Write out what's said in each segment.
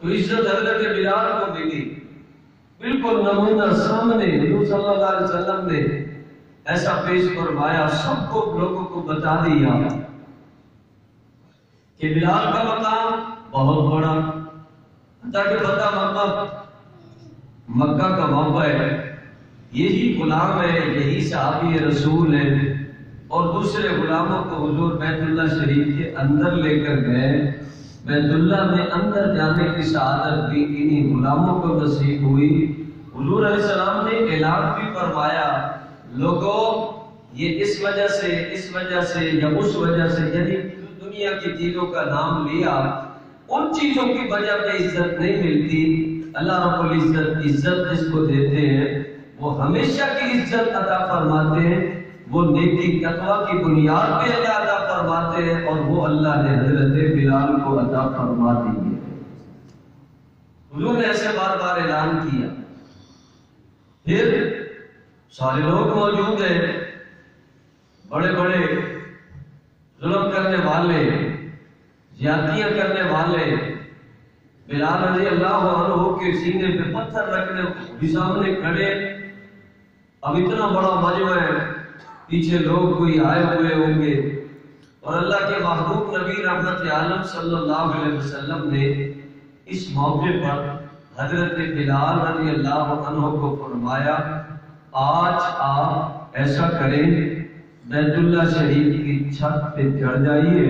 تو عزت حضرت بلال کو ملی، بالکل نمونہ سامنے حضور صلی اللہ علیہ وسلم نے ایسا پیش فرمایا، سب کو لوگوں کو بتا دیا کہ بلال کا مقام بہت بڑا، تاکہ پتہ مکہ کا موقع ہے، یہی غلام ہے، یہی صحابی رسول ہے، اور دوسرے غلاموں کو حضور بیت اللہ شریف کے اندر لے کر گئے، بیت اللہ میں اندر جانے کی سعادت بھی انہی غلاموں کو نصیب ہوئی۔ حضور علیہ السلام نے اعلان بھی فرمایا، لوگوں یہ اس وجہ سے یا اس وجہ سے، یعنی دنیا کی چیزوں کا نام لیا، ان چیزوں کی وجہ پہ عزت نہیں ملتی۔ اللہ رب العزت عزت جس کو دیتے ہیں وہ ہمیشہ کی عزت عطا فرماتے ہیں، وہ نیکی تقویٰ کی بنیاد پہ اللہ عطا فرماتے ہیں، اور وہ اللہ نے حضرت بلال کو عطا فرما دی ہے۔ حضور نے ایسے بار بار اعلان کیا، پھر سارے لوگ موجود ہیں، بڑے بڑے ظلم کرنے والے، زیادتیاں کرنے والے، بلال رضی اللہ عنہ کے سینے پہ پتھر رکھنے بھی سامنے کھڑے، اب اتنا بڑا مجمع ہے، پیچھے لوگ کوئی آئے ہوئے ہوں گے، اور اللہ کے محبوب نبی رحمت عالم صلی اللہ علیہ وسلم نے اس موقع پر حضرت بلال رضی اللہ عنہ کو فرمایا، آج آپ ایسا کریں، بیت اللہ شریف کی چھت پہ چڑھ جائیے،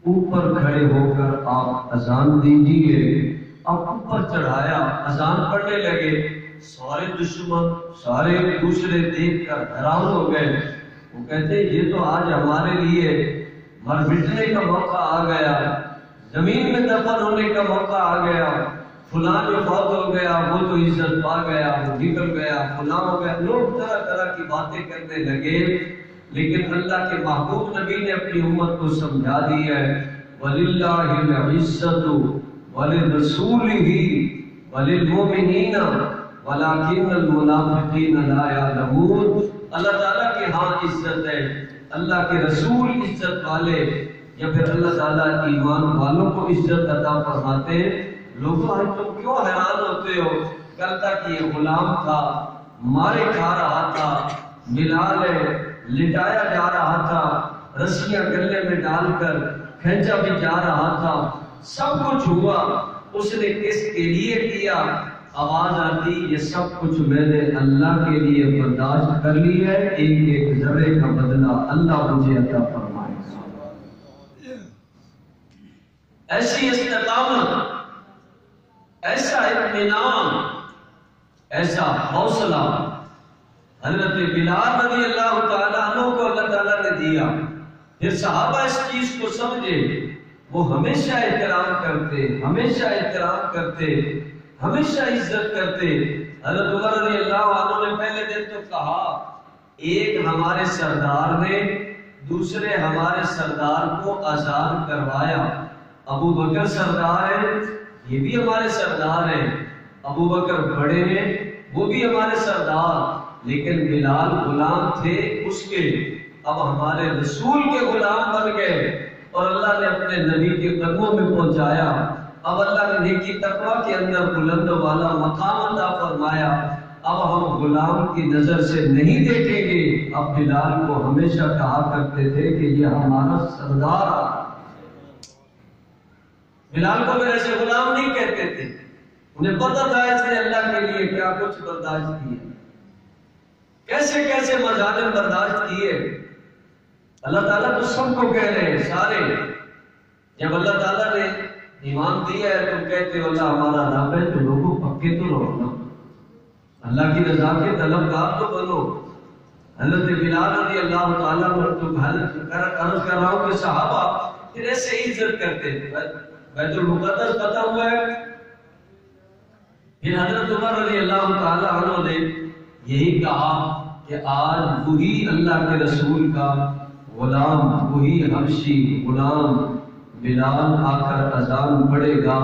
اوپر کھڑے ہو کر آپ اذان دیجیے۔ آپ اوپر چڑھایا، اذان پڑھنے لگے، سارے دشمن سارے دوسرے دیکھ کر حیران ہو گئے، وہ کہتے یہ تو آج ہمارے لیے مر مٹنے کا موقع آ گیا، زمین میں دفن ہونے کا موقع آ گیا، فلاں جو فوت ہو گیا وہ تو عزت پا گیا، وہ نکل گیا، فلاں ہو گیا، لوگ طرح طرح کی باتیں کرنے لگے، لیکن اللہ کے محبوب نبی نے اپنی امت کو سمجھا دیا ہے، وَلِلَّهِ الْعِزَّةُ وَلِلرَّسُولِهِ وَلِلْمُؤْمِنِينَ وَلَكِنَّ الْمُنَافِقِينَ لَا يَعْلَمُونَ۔ اللہ تعالیٰ کی ہاں عزت ہے، اللہ کے رسول عزت والے، یا پھر اللہ تعالیٰ ایمان والوں کو عزت عطا فرماتے ہیں۔ لوگوں آج تم کیوں حیران ہوتے ہو؟ کل تک یہ غلام تھا، مارے کھا رہا تھا، بلال ہے، لٹایا جا رہا تھا، رسیاں گلے میں ڈال کر کھینچا بھی جا رہا تھا، سب کچھ ہوا، اس نے کس کے لیے کیا؟ آواز آتی یہ سب کچھ میں نے اللہ کے لیے برداشت کر لی ہے، ایک ایک ذرے کا بدلہ اللہ مجھے عطا فرمائے۔ ایسی استقامت، ایسا اطمینان، ایسا حوصلہ حضرت بلال رضی اللہ تعالیٰ عنہ کو اللہ تعالیٰ نے دیا۔ پھر صحابہ اس چیز کو سمجھے، وہ ہمیشہ احترام کرتے، ہمیشہ احترام کرتے، ہمیشہ عزت کرتے۔ حضرت عمر رضی اللہ عنہ نے پہلے دن تو کہا، ایک ہمارے سردار نے دوسرے ہمارے سردار کو آزاد کروایا، ابو بکر سردار ہے، یہ بھی ہمارے سردار ہیں، ابو بکر بڑے ہیں، وہ بھی ہمارے سردار، لیکن بلال غلام تھے اس کے، اب ہمارے رسول کے غلام بن گئے، اور اللہ نے اپنے نبی کے قدموں میں پہنچایا، اب اللہ نے نیکی تقویٰ کے اندر بلند والا مقام عطا فرمایا، اب ہم غلام کی نظر سے نہیں دیکھیں گے۔ اب بلال کو ہمیشہ کہا کرتے تھے کہ یہ ہمارا سردار آ، بلال کو میرے سے غلام نہیں کہتے تھے، انہیں پتہ تھا اس نے اللہ کے لیے کیا کچھ برداشت کیا، کیسے کیسے مظالم برداشت کیے۔ اللہ تعالیٰ تو سب کو کہہ رہے ہیں، سارے، جب اللہ تعالیٰ نے ایمان دیا ہے تم کہتے ہو اللہ ہمارا رب ہے، تو لوگوں پکے تو رہو نا، اللہ کی رضا کے طلبگار تو بنو۔ حضرت بلال رضی اللہ تعالیٰ عرض کر رہا ہوں کہ صحابہ پھر ایسے عزت کرتے تھے، بیت المقدس پتہ ہوا ہے۔ پھر حضرت عمر رضی اللہ تعالیٰ عنہ نے یہی کہا کہ آج وہی اللہ کے رسول کا غلام، وہی حبشی غلام بلال آ کر اذان پڑھے گا۔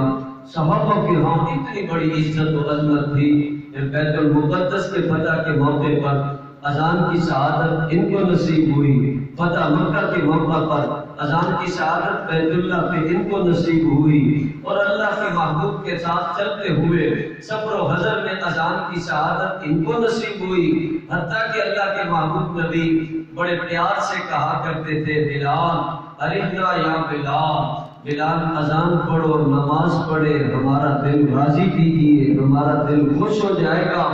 صحابہ کی ہاں اتنی بڑی عزت و عظمت تھی کہ بیت المقدس کے فتح کے موقع پر اذان کی سعادت ان کو نصیب ہوئی، فتح مکہ کے موقع پر اذان کی سعادت بیت اللہ پہ ان کو نصیب ہوئی، اور اللہ کے محبوب کے ساتھ چلتے ہوئے صبر و حضر میں اذان کی سعادت ان کو نصیب ہوئی، حتیٰ کہ اللہ کے محبوب نبی بڑے پیار سے کہا کرتے تھے، بلال ارحنا یا بلال، بلال اذان پڑھو، نماز پڑھے، ہمارا دل راضی کیجیے، ہمارا دل خوش ہو جائے گا۔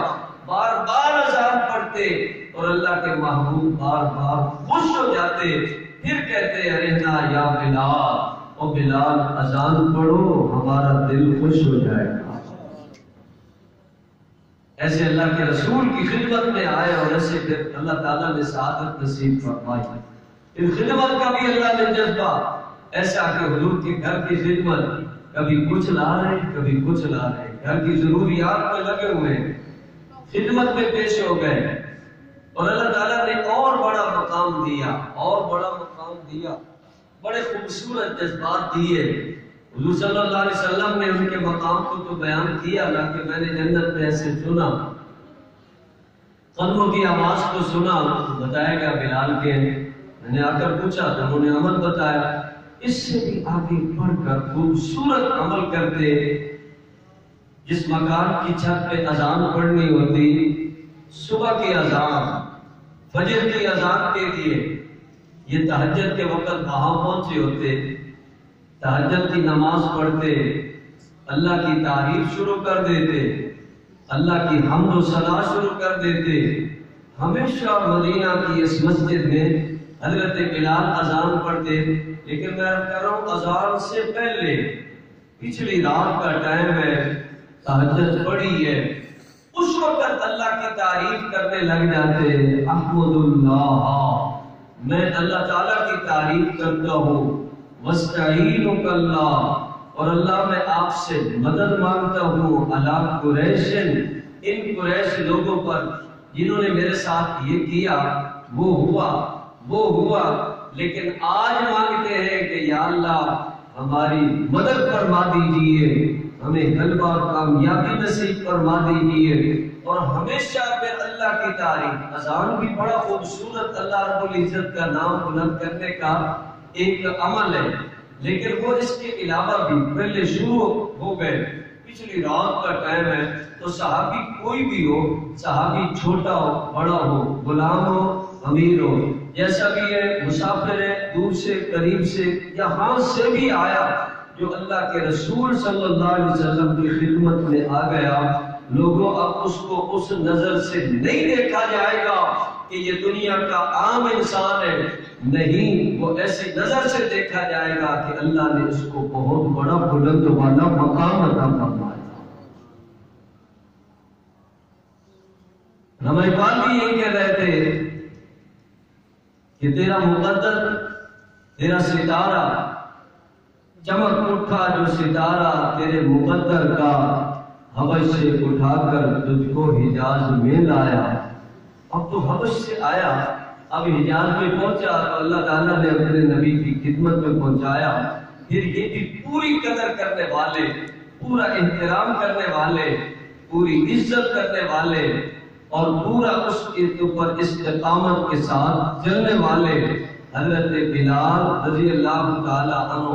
بار بار اذان پڑھتے اور اللہ کے محبوب بار بار خوش ہو جاتے، پھر کہتے ارحنا یا بلال، او بلال اذان پڑھو، ہمارا دل خوش ہو جائے گا۔ ایسے اللہ کے رسول کی خدمت میں آئے اور ایسے پھر اللہ تعالیٰ نے سعادت نصیب فرمائی۔ ان خدمت کا بھی اللہ نے جذبہ ایسا کہ حضور کے گھر کی خدمت کبھی کچھ لا رہے کبھی کچھ لا رہے، گھر کی ضروریات میں لگے ہوئے، خدمت میں پیش ہو گئے، اور اللہ تعالیٰ نے اور بڑا مقام دیا، اور بڑا مقام دیا، بڑے خوبصورت جذبات دیے۔ حضور صلی اللہ علیہ وسلم نے ان کے مقام کو تو بیان کیا نا کہ میں نے جنت میں ایسے سنا، قدموں کی آواز کو سنا، بتایا گیا بلال کے، میں نے آ کر پوچھا تو انہوں نے عمل بتایا، اس سے بھی آگے بڑھ کر خوبصورت عمل کرتے۔ جس مکان کی چھت پہ اذان پڑھنی ہوتی، صبح کی اذان، فجر کی اذان کے لیے یہ تہجد کے وقت وہاں پہنچے ہوتے، تہجد کی نماز پڑھتے، اللہ کی تعریف شروع کر دیتے، اللہ کی حمد و ثنا شروع کر دیتے۔ ہمیشہ مدینہ کی اس مسجد میں حضرت بلال اذان پڑھتے، لیکن میں کہہ رہا ہوں اذان سے پہلے پچھلی رات کا ٹائم ہے، تہجد پڑھی ہے، اس وقت اللہ کی تعریف کرنے لگ جاتے، احمد اللہ، میں اللہ تعالیٰ کی تعریف کرتا ہوں، وَاسْتَعِينُكَ اللَّهُ، اور اللہ میں آپ سے مدد مانگتا ہوں، عَلَىٰ قُرَيْشٍ، ان قریش لوگوں پر جنہوں نے میرے ساتھ یہ کیا، وہ ہوا، لیکن آج مانگتے ہیں کہ یا اللہ ہماری مدد فرما دیجئے، ہمیں غلبہ اور کامیابی نصیب فرما دیجئے، اور ہمیشہ پھر اللہ کی تعریف۔ اذان بھی بڑا خوبصورت اللہ رب العزت کا نام بلند کرنے کا ایک عمل ہے، لیکن وہ اس کے علاوہ بھی پہلے شروع ہو گئے۔ پچھلی رات کا ٹائم ہے تو صحابی کوئی بھی ہو، صحابی چھوٹا ہو بڑا ہو، غلام ہو امیر ہو، جیسا بھی ہے، مسافر ہے، دور سے قریب سے یا ہاں سے بھی آیا، جو اللہ کے رسول صلی اللہ علیہ وسلم کی خدمت میں آ گیا، لوگوں اب اس کو اس نظر سے نہیں دیکھا جائے گا کہ یہ دنیا کا عام انسان ہے، نہیں، وہ ایسی نظر سے دیکھا جائے گا کہ اللہ نے اس کو بہت بڑا بلند والا مقام عطا فرمایا۔ رمض اقبال بھی یہی کہہ رہے تھے کہ تیرا مقدر، تیرا ستارہ، چمک اٹھا جو ستارہ تیرے مقدر کا، حبش سے اٹھا کر تجھ کو حجاز میں لایا۔ اب تو حبش سے آیا، اب حجاز میں پہنچا تو اللہ تعالیٰ نے اپنے نبی کی خدمت میں پہنچایا، پھر یہ بھی پوری قدر کرنے والے، پورا احترام کرنے والے، پوری عزت کرنے والے، اور پورا اس کے اوپر استقامت کے ساتھ چلنے والے حضرت بلال رضی اللہ تعالی عنہ۔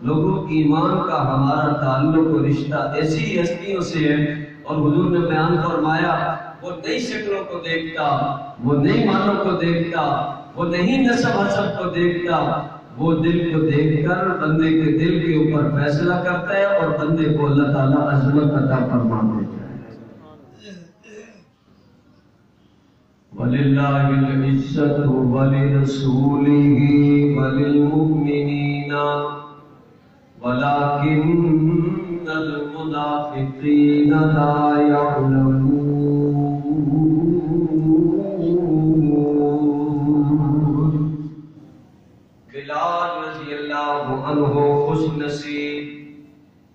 لوگوں ایمان کا ہمارا تعلق و رشتہ ایسی ہستیوں سے ہے، اور حضور نے بیان فرمایا وہ نئی شکلوں کو دیکھتا، وہ نئی معنوں کو دیکھتا، وہ نہیں نسب حسب کو دیکھتا، وہ دل کو دیکھ کر بندے کے دل کے اوپر فیصلہ کرتا ہے، اور بندے کو اللہ تعالیٰ عظمت عطا فرما دیتا ہے۔ وَلِلَّهِ الْعِزَّةُ وَلِرَسُولِهِ وَلِلْمُؤْمِنِينَ وَلَكِنَّ الْمُنَافِقِينَ لَا يَعْلَمُونَ۔ بلال رضی اللہ عنہ خوش نصیب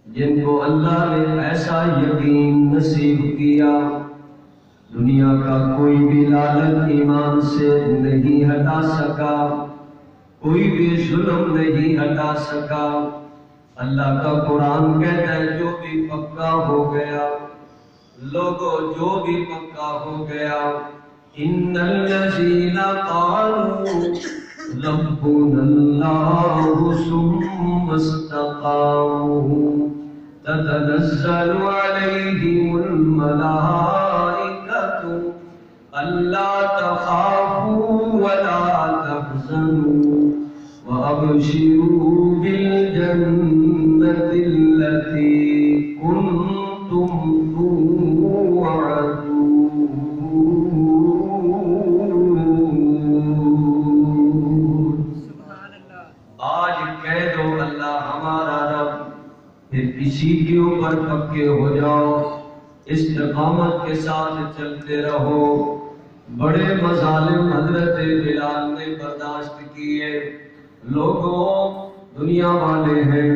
جن کو اللہ نے ایسا یقین نصیب کیا، دنیا کا کوئی بھی لالچ ایمان سے نہیں ہٹا سکا، کوئی بھی ظلم نہیں ہٹا سکا۔ اللہ کا قرآن کہتا ہے جو بھی پکا ہو گیا، لوگوں جو بھی پکا ہو گیا، ان الذین قالوا ربنا الله ثم استقاموا تتنزل عليهم الملائكة ألا تخافوا ولا تحزنوا وأبشروا بالجنة التي كنتم توعدون. آج کہہ دو اللہ ہمارا رب، پھر اسی کے اوپر پکے ہو جاؤ، استقامت کے ساتھ چلتے رہو. بڑے مظالم حضرت بلال نے برداشت کیے. لوگوں دنیا والے ہیں،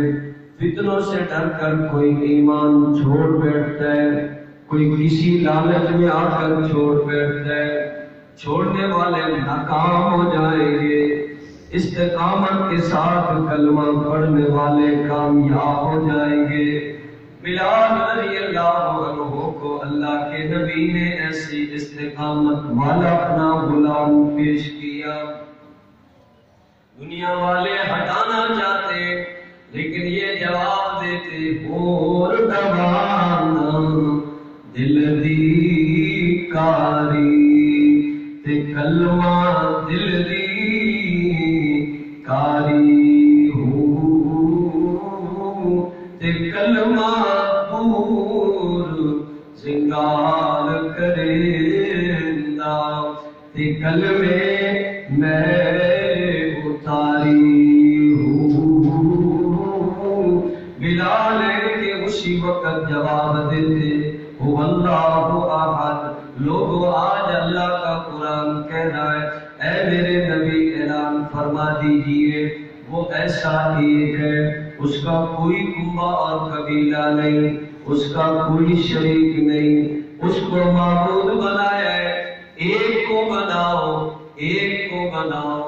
فتنوں سے ڈر کر کوئی ایمان چھوڑ بیٹھتا ہے، کوئی کسی لالچ میں آ کر چھوڑ بیٹھتا ہے. چھوڑنے والے ناکام ہو جائیں گے، استقامت کے ساتھ کلمہ پڑھنے والے کامیاب ہو جائیں گے. بلال رضی اللہ عنہ کو اللہ کے نبی نے ایسی استقامت والا اپنا غلام پیش کیا. دنیا والے ہٹانا چاہتے لیکن یہ جواب دیتے اور دبانا دل دی کاری تے کلمہ دل دی کاری ہو تے کلمہ دور سنگار کریندا تے کلمے میں اتاری ہو. بلال کے اسی وقت جواب دیتے هو اللہ احد. لوگوں آج اللہ کا قرآن کہہ رہا ہے اے میرے نبی اعلان فرما دیجئے وہ ایسا ایک ہے، اس کا کوئی کنبہ اور قبیلہ نہیں، اس کا کوئی شریک نہیں، اس کو معبود بنایا ہے. ایک کو بناؤ، ایک کو بناؤ،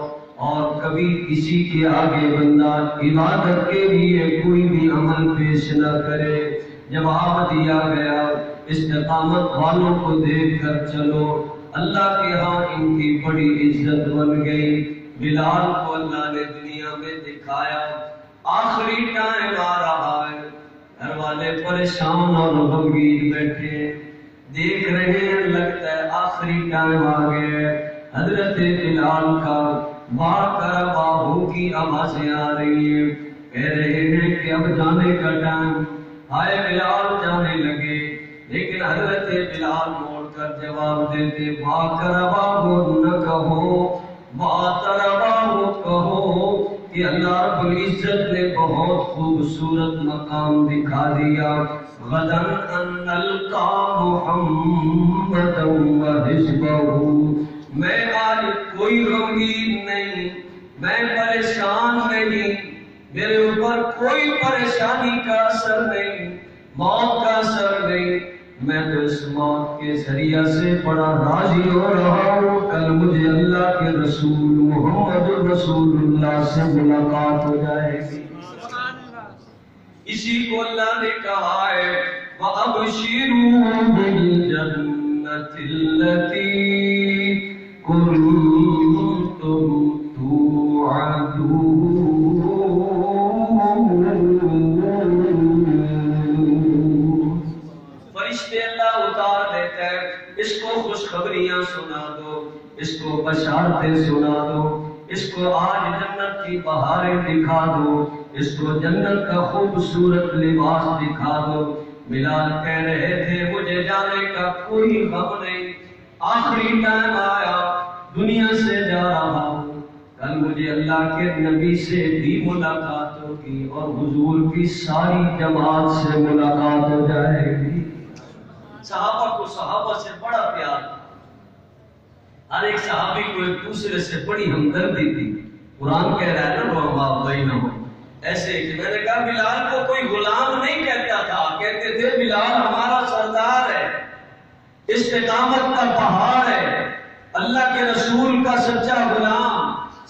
اور کبھی کسی کے آگے بندہ عبادت کے لیے کوئی بھی عمل پیش نہ کرے. جواب دیا گیا استقامت والوں کو دیکھ کر چلو. اللہ کے ہاں ان کی بڑی عزت بن گئی. بلال کو اللہ نے دنیا میں دکھایا. آخری ٹائم آ رہا ہے، گھر والے پریشان اور غمگین بیٹھے دیکھ رہے ہیں، لگتا ہے آخری ٹائم آ گیا. حضرت بلال کا ماں کرباہو کی آوازیں آ رہی ہیں، کہہ رہے ہیں کہ اب جانے کا ٹائم. ہائے بلال جانے لگے، لیکن حضرت بلال موڑ کر جواب دیتے ماں کرباہو نہ کہو، ماں کرباہو کہو کہ اللہ رب العزت نے بہت خوبصورت مقام دکھا دیا. غدن ان نلقا محمدا وحزبہ. میں آج کوئی غمگین نہیں، میں پریشان نہیں، میرے اوپر کوئی پریشانی کا اثر نہیں، موت کا اثر نہیں. میں تو اس موت کے ذریعہ سے بڑا راضی ہو رہا ہوں، کل مجھے اللہ کے رسول محمد رسول اللہ سے ملاقات ہو جائے گی. اسی کو اللہ نے کہا ہے وَأَبْشِرُوا بِالْجَنَّةِ الَّتِي كُنْتُمْ توعدون. فرشتے اللہ اتار دیتا ہے، اس کو خوشخبریاں سنا دو، اس کو بشارتیں سنا دو، اس کو آج جنت کی بہاریں دکھا دو، اس کو جنت کا خوبصورت لباس دکھا دو. بلال کہہ رہے تھے مجھے جانے کا کوئی غم نہیں، آخری ٹائم آیا، دنیا سے جا رہا ہوں، کل مجھے اللہ کے نبی سے بھی ملاقات ہوگی اور حضور کی ساری جماعت سے ملاقات ہو جائے گی. صحابہ کو صحابہ سے بڑا پیار، ہر ایک صحابی کو ایک دوسرے سے بڑی ہمدردی تھی. قرآن کہہ رہا ہے نا رحماء بینہم. ایسے کہ میں نے کہا بلال کو کوئی غلام نہیں کہتا تھا، کہتے تھے بلال ہمارا سردار ہے، استقامت کا پہاڑ ہے، اللہ کے رسول کا سچا غلام،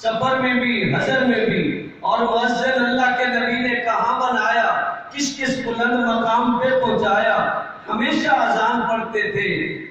سفر میں بھی حضر میں بھی. اور مؤذن اللہ کے نبی نے کہاں بنایا، کس کس بلند مقام پہ پہنچایا، ہمیشہ اذان پڑھتے تھے،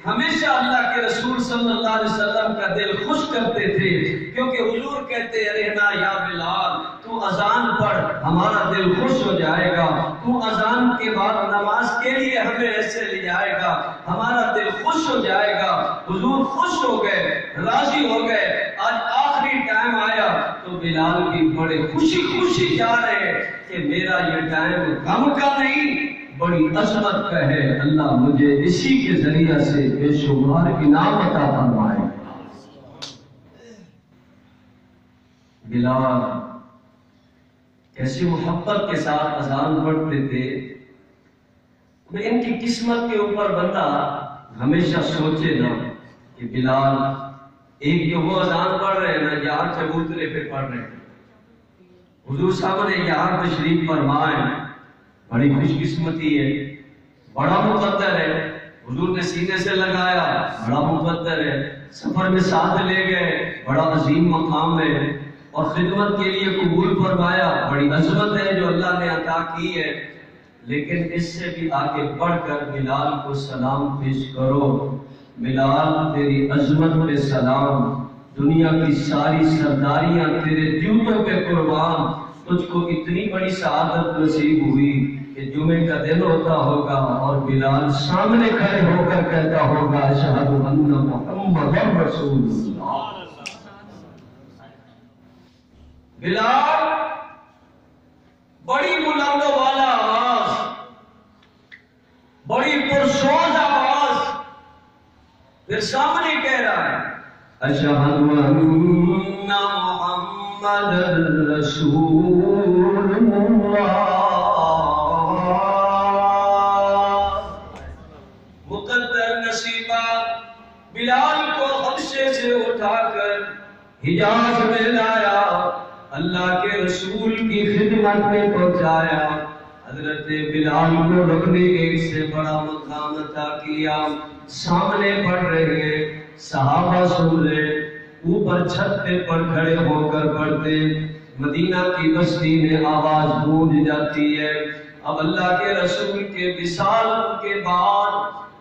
ہمیشہ اللہ کے رسول صلی اللہ علیہ وسلم کا دل خوش کرتے تھے، کیونکہ حضور کہتے رہنا یا بلال تو اذان پڑھ ہمارا دل خوش ہو جائے گا، تو اذان کے بعد نماز کے لیے ہمیں ایسے لے جائے گا ہمارا دل خوش ہو جائے گا۔ حضور خوش ہو گئے، راضی ہو گئے۔ آج آخری ٹائم آیا تو بلال بھی بڑے خوشی خوشی جا رہے کہ میرا یہ ٹائم غم کا نہیں بڑی عظمت کا ہے، اللہ مجھے اسی کے ذریعہ سے بے شمار انعام عطا فرمائے۔ بلال کیسی محبت کے ساتھ اذان پڑھتے تھے۔ ان کی قسمت کے اوپر بندہ ہمیشہ سوچے نا کہ بلال ایک جو وہ اذان پڑھ رہے ہیں نا یہاں چبوترے پہ پڑھ رہے ہیں، حضور صاحب نے یہاں تشریف فرمائے، بڑی خوش قسمتی ہے، بڑا مقدر ہے، حضور نے سینے سے لگایا، بڑا مقدر ہے، سفر میں ساتھ لے گئے، بڑا عظیم مقام ہے، اور خدمت کے لیے قبول فرمایا، بڑی عظمت ہے جو اللہ نے عطا کی ہے۔ لیکن اس سے بھی آگے بڑھ کر بلال کو سلام پیش کرو، بلال تیری عظمت پہ سلام، دنیا کی ساری سرداریاں تیرے جوتوں پہ قربان، تجھ کو اتنی بڑی سعادت نصیب ہوئی کہ جمعے کا دن ہوتا ہوگا اور بلال سامنے کھڑے ہو کر کہتا ہوگا اشہد ان محمد رسول اللہ۔ بلال بڑی بلند و بالا آواز، بڑی پرسوز آواز، پھر سامنے کہہ رہا ہے اشہد ان محمد رسول اللہ۔ مقدر نصیبہ بلال کو حبشے سے اٹھا کر حجاز میں لایا، اللہ کے رسول کی خدمت میں پہنچایا، حضرت بلال کو رب نے ایک سے بڑا مقام عطا کیا۔ سامنے پڑھ رہے ہیں، صحابہ سن رہے، اوپر چھت پہ پر کھڑے ہو کر پڑھتے، مدینہ کی بستی میں آواز گونج جاتی ہے۔ اب اللہ کے رسول کے وصال کے بعد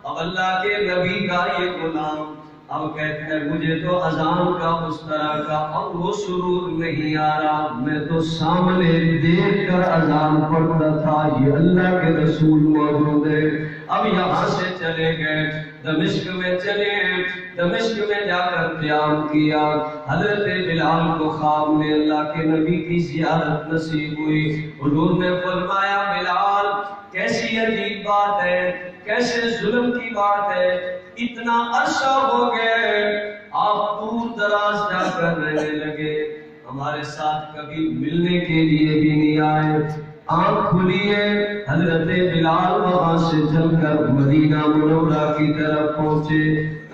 اب اللہ کے نبی کا یہ غلام اب کہتے ہیں مجھے تو اذان کا اس طرح کا اب وہ سرور نہیں آ رہا، میں تو سامنے دیکھ کر اذان پڑھتا تھا، یہ اللہ کے رسول موجود ہے۔ اب یہاں سے چلے گئے، دمشق میں چلے، دمشق میں جا کر قیام کیا۔ حضرت بلال کو خواب میں اللہ کے نبی کی زیارت نصیب ہوئی۔ حضور نے فرمایا بلال کیسی عجیب بات ہے، کیسے ظلم کی بات ہے، اتنا عرصہ ہو گئے آپ دور دراز جا کر رہنے لگے، ہمارے ساتھ کبھی ملنے کے لیے بھی نہیں آئے۔ آنکھ کھلی ہے، حضرت بلال وہاں سے چل کر مدینہ منورہ کی طرف پہنچے۔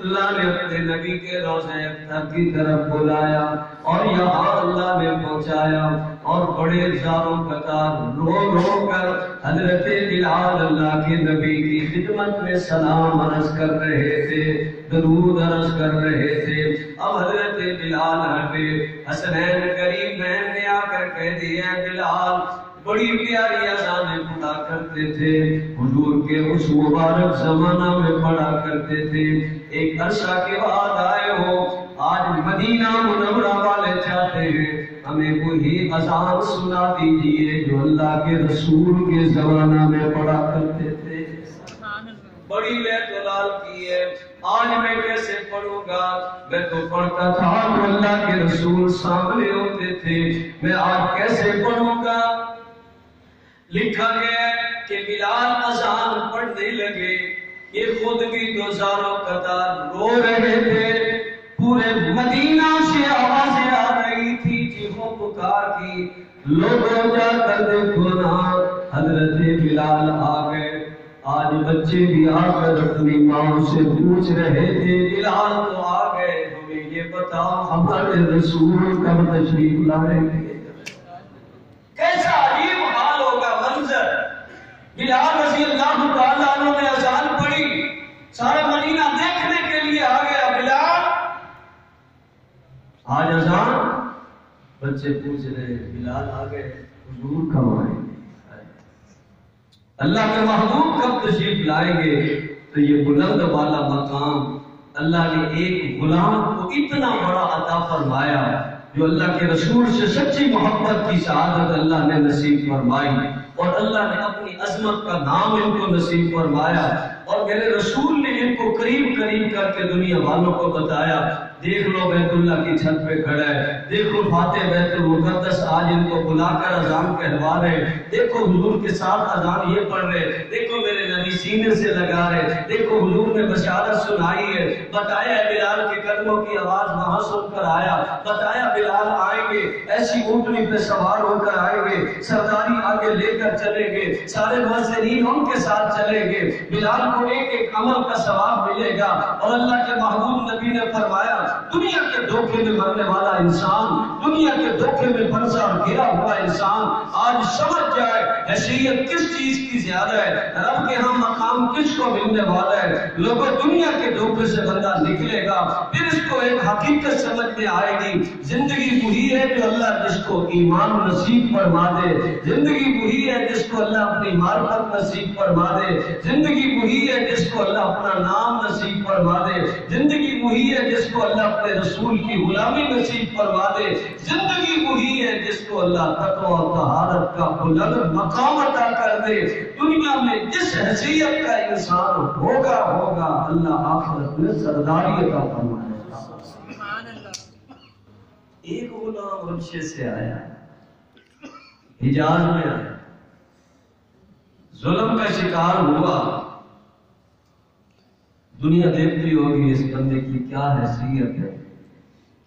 اللہ نے اپنے نبی کے روضہ اطہر کی طرف بلایا اور یہاں اللہ نے پہنچایا، اور بڑے زاروں قطار رو رو کر حضرت بلال اللہ کے نبی کی خدمت میں سلام عرض کر رہے تھے، درود عرض کر رہے تھے۔ اب حضرت بلال ہٹے، حسنین قریبین نے آ کر کہہ دیا بلال بڑی پیاری اذانیں پڑھا کرتے تھے، حضور کے اس مبارک زمانہ میں پڑھا کرتے تھے، ایک عرصہ کے بعد آئے ہو، آج مدینہ منورہ والے چاہتے ہیں ہمیں وہی اذان سنا دیجئے جو اللہ کے رسول کے زمانہ میں پڑھا کرتے تھے۔ بڑی بیت لال کی ہے، آج میں کیسے پڑھوں گا، میں تو پڑھتا تھا تو اللہ کے رسول سامنے ہوتے تھے، میں آج کیسے پڑھوں گا۔ لکھا گیا کہ بلال اذان پڑھنے لگے، یہ خود بھی دو زاروں قطار رو رہے تھے، پورے مدینہ سے آوازیں آ رہی تھی چیخوں پکار کی، لوگوں جا کر دیکھو نا حضرت بلال آ گئے۔ آج بچے بھی آ کر اپنی ماں سے پوچھ رہے تھے بلال تو آ گئے، ہمیں یہ بتاؤ ہمارے رسول کب تشریف لائیں گے۔ کیسا عجیب حال ہوگا منظر، بلال رضی اللہ تعالیٰ عنہ نے اذان پڑھی، سارا مدینہ دیکھنے کے لیے آ گیا، بلال آج اذان، بچے پوچھ رہے بلال آ گئے، حضور کب آئیں گے۔ اللہ کے محبوب کب تشریف لائیں گے تو یہ بلند والا مقام اللہ نے ایک غلام کو اتنا بڑا عطا فرمایا، جو اللہ کے رسول سے سچی محبت کی سعادت اللہ نے نصیب فرمائی، اور اللہ نے اپنی عظمت کا نام ان کو نصیب فرمایا، اور میرے رسول نے ان کو قریب قریب کر کے دنیا والوں کو بتایا، دیکھ لو بیت اللہ کی چھت پہ کھڑا ہے، دیکھو فاتح بیت المقدس آج ان کو بلا کر اذان کہلوا رہے، دیکھو حضور کے ساتھ اذان یہ پڑھ رہے، دیکھو میرے نبی سینے سے لگا رہے، دیکھو حضور نے بشارت سنائی ہے، بتایا ہے بلال کے قدموں کی آواز وہاں سن کر آیا، بتایا بلال آئیں گے، ایسی اونٹنی پہ سوار ہو کر آئیں گے، سرداری آگے لے کر چلیں گے، سارے مؤذنین ان کے ساتھ چلیں گے، بلال کو ایک ایک عمل کا ثواب ملے گا، اور اللہ کے محبوب نبی نے فرمایا دنیا کے دھوکے میں مرنے والا انسان، دنیا کے دھوکے میں پھنسا اور گرا ہوا انسان آج سمجھ جائے حیثیت کس چیز کی زیادہ ہے، رب کے ہاں مقام کس کو ملنے والا ہے۔ لوگوں دنیا کے دھوکے سے بندہ نکلے گا، پھر اس کو ایک حقیقت سمجھ میں آئے گی، زندگی وہی ہے جو اللہ جس کو ایمان نصیب فرما دے، زندگی وہی ہے جس کو اللہ اپنی معرفت نصیب فرما دے، زندگی وہی ہے جس کو اللہ اپنا نام نصیب فرما دے، زندگی وہی ہے جس کو اللہ اپنے رسول کی غلامی نصیب فرما دے، زندگی وہی ہے جس کو اللہ تقوی و طہارت کا بلند مقام عطا کر دے۔ دنیا میں جس حیثیت کا انسان ہوگا اللہ آخرت میں سرداری عطا فرمائے گا۔ ایک غلام حبشے سے آیا، حجاز میں آیا، ظلم کا شکار ہوا، دنیا دیکھتی ہوگی اس بندے کی کیا حیثیت ہے،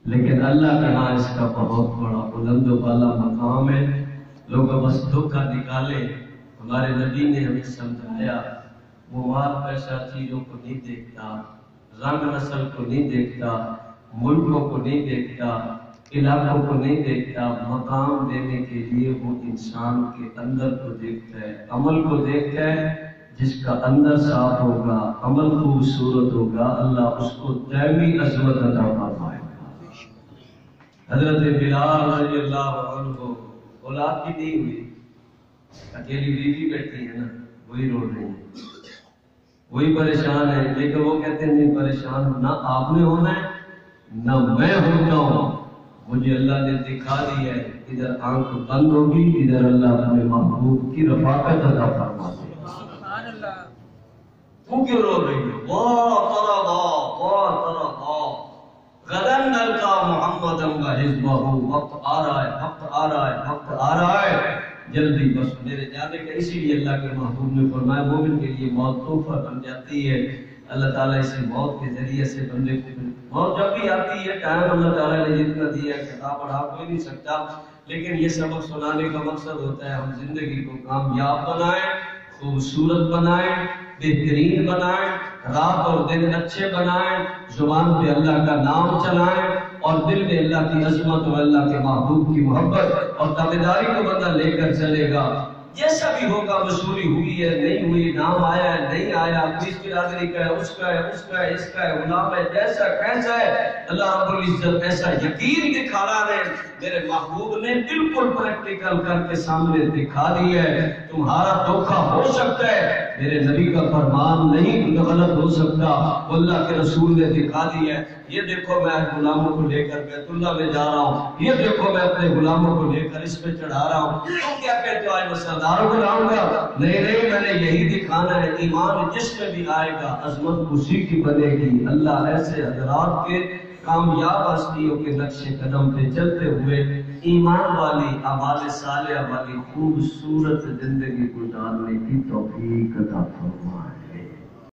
لیکن اللہ کے ہاں اس کا بہت بڑا بلند و بالا مقام ہے۔ لوگ بس دھوکہ نکالے، ہمارے نبی نے ہمیں سمجھایا، وہ مال پیسہ چیزوں کو نہیں دیکھتا، رنگ نسل کو نہیں دیکھتا، ملکوں کو نہیں دیکھتا، علاقوں کو نہیں دیکھتا، مقام دینے کے لیے وہ انسان کے اندر کو دیکھتا ہے، عمل کو دیکھتا ہے۔ جس کا اندر صاف ہوگا، عمل خوبصورت ہوگا، اللہ اس کو دائمی عظمت عطا فرمائے گا۔ حضرت بلال رضی اللہ عنہ اولاد بھی نہیں ہوئی، اکیلی بیوی بیٹھی ہے نا، وہی رو رہی ہے، وہی پریشان ہے، لیکن وہ کہتے ہیں نہیں پریشان نہ آپ نے ہونا ہے نہ میں ہوتا ہوں، مجھے اللہ نے دکھا دیا ہے، ادھر آنکھ بند ہوگی، ادھر اللہ اپنے محبوب کی رفاقت عطا فرما دے۔ تو کیوں رو رہی ہو؟ غدن نلقا محمدًا وحزبہ، وقت آ رہا ہے، وقت آ رہا ہے، وقت آ رہا ہے، جلدی بس میرے جانے کا۔ اسی لیے اللہ کے محبوب نے فرمایا مومن کے لیے موت تحفہ بن جاتی ہے۔ اللہ تعالیٰ اسی موت کے ذریعے سے بندے کو، موت جب بھی آتی ہے ٹائم اللہ تعالیٰ نے جتنا دیا ہے کتاب پڑھا کوئی نہیں سکتا، لیکن یہ سبق سنانے کا مقصد ہوتا ہے ہم زندگی کو کامیاب بنائیں، خوبصورت بنائیں، بہترین بنائیں، رات اور دن اچھے بنائیں، زبان پہ اللہ کا نام چلائیں، اور دل میں اللہ کی عظمت اور اللہ کے محبوب کی محبت اور تابعداری کو بندہ لے کر چلے گا۔ جیسا بھی ہوگا، وصولی ہوئی ہے نہیں ہوئی، نام آیا ہے نہیں آیا، کس برادری کا ہے، اس کا ہے، اس کا ہے، اس کا ہے، غلام ہے، جیسا کیسا ہے، اللہ رب العزت ایسا یقین دکھا رہا ہے۔ میرے محبوب نے بالکل پریکٹیکل کر کے سامنے دکھا دیا ہے، تمہارا دھوکہ ہو سکتا ہے، میرے نبی کا فرمان نہیں غلط ہو سکتا، اللہ کے رسول نے دکھا دیا ہے۔ یہ دیکھو میں غلاموں کو لے کر بیت اللہ میں جا رہا ہوں، یہ دیکھو میں اپنے غلاموں کو لے کر اس پہ چڑھا رہا ہوں، تم کیا کہتے ہو آج میں سرداروں کو لاؤں گا؟ نہیں، میں نے یہی دکھانا ہے، ایمان جس میں بھی آئے گا عظمت اسی کی بنے گی۔ اللہ ایسے حضرات کے کامیاب ہستیوں کے نقش قدم پہ چلتے ہوئے ایمان والی، اعمال صالحہ والی خوبصورت زندگی گزارنے کی توفیق عطا فرمائے۔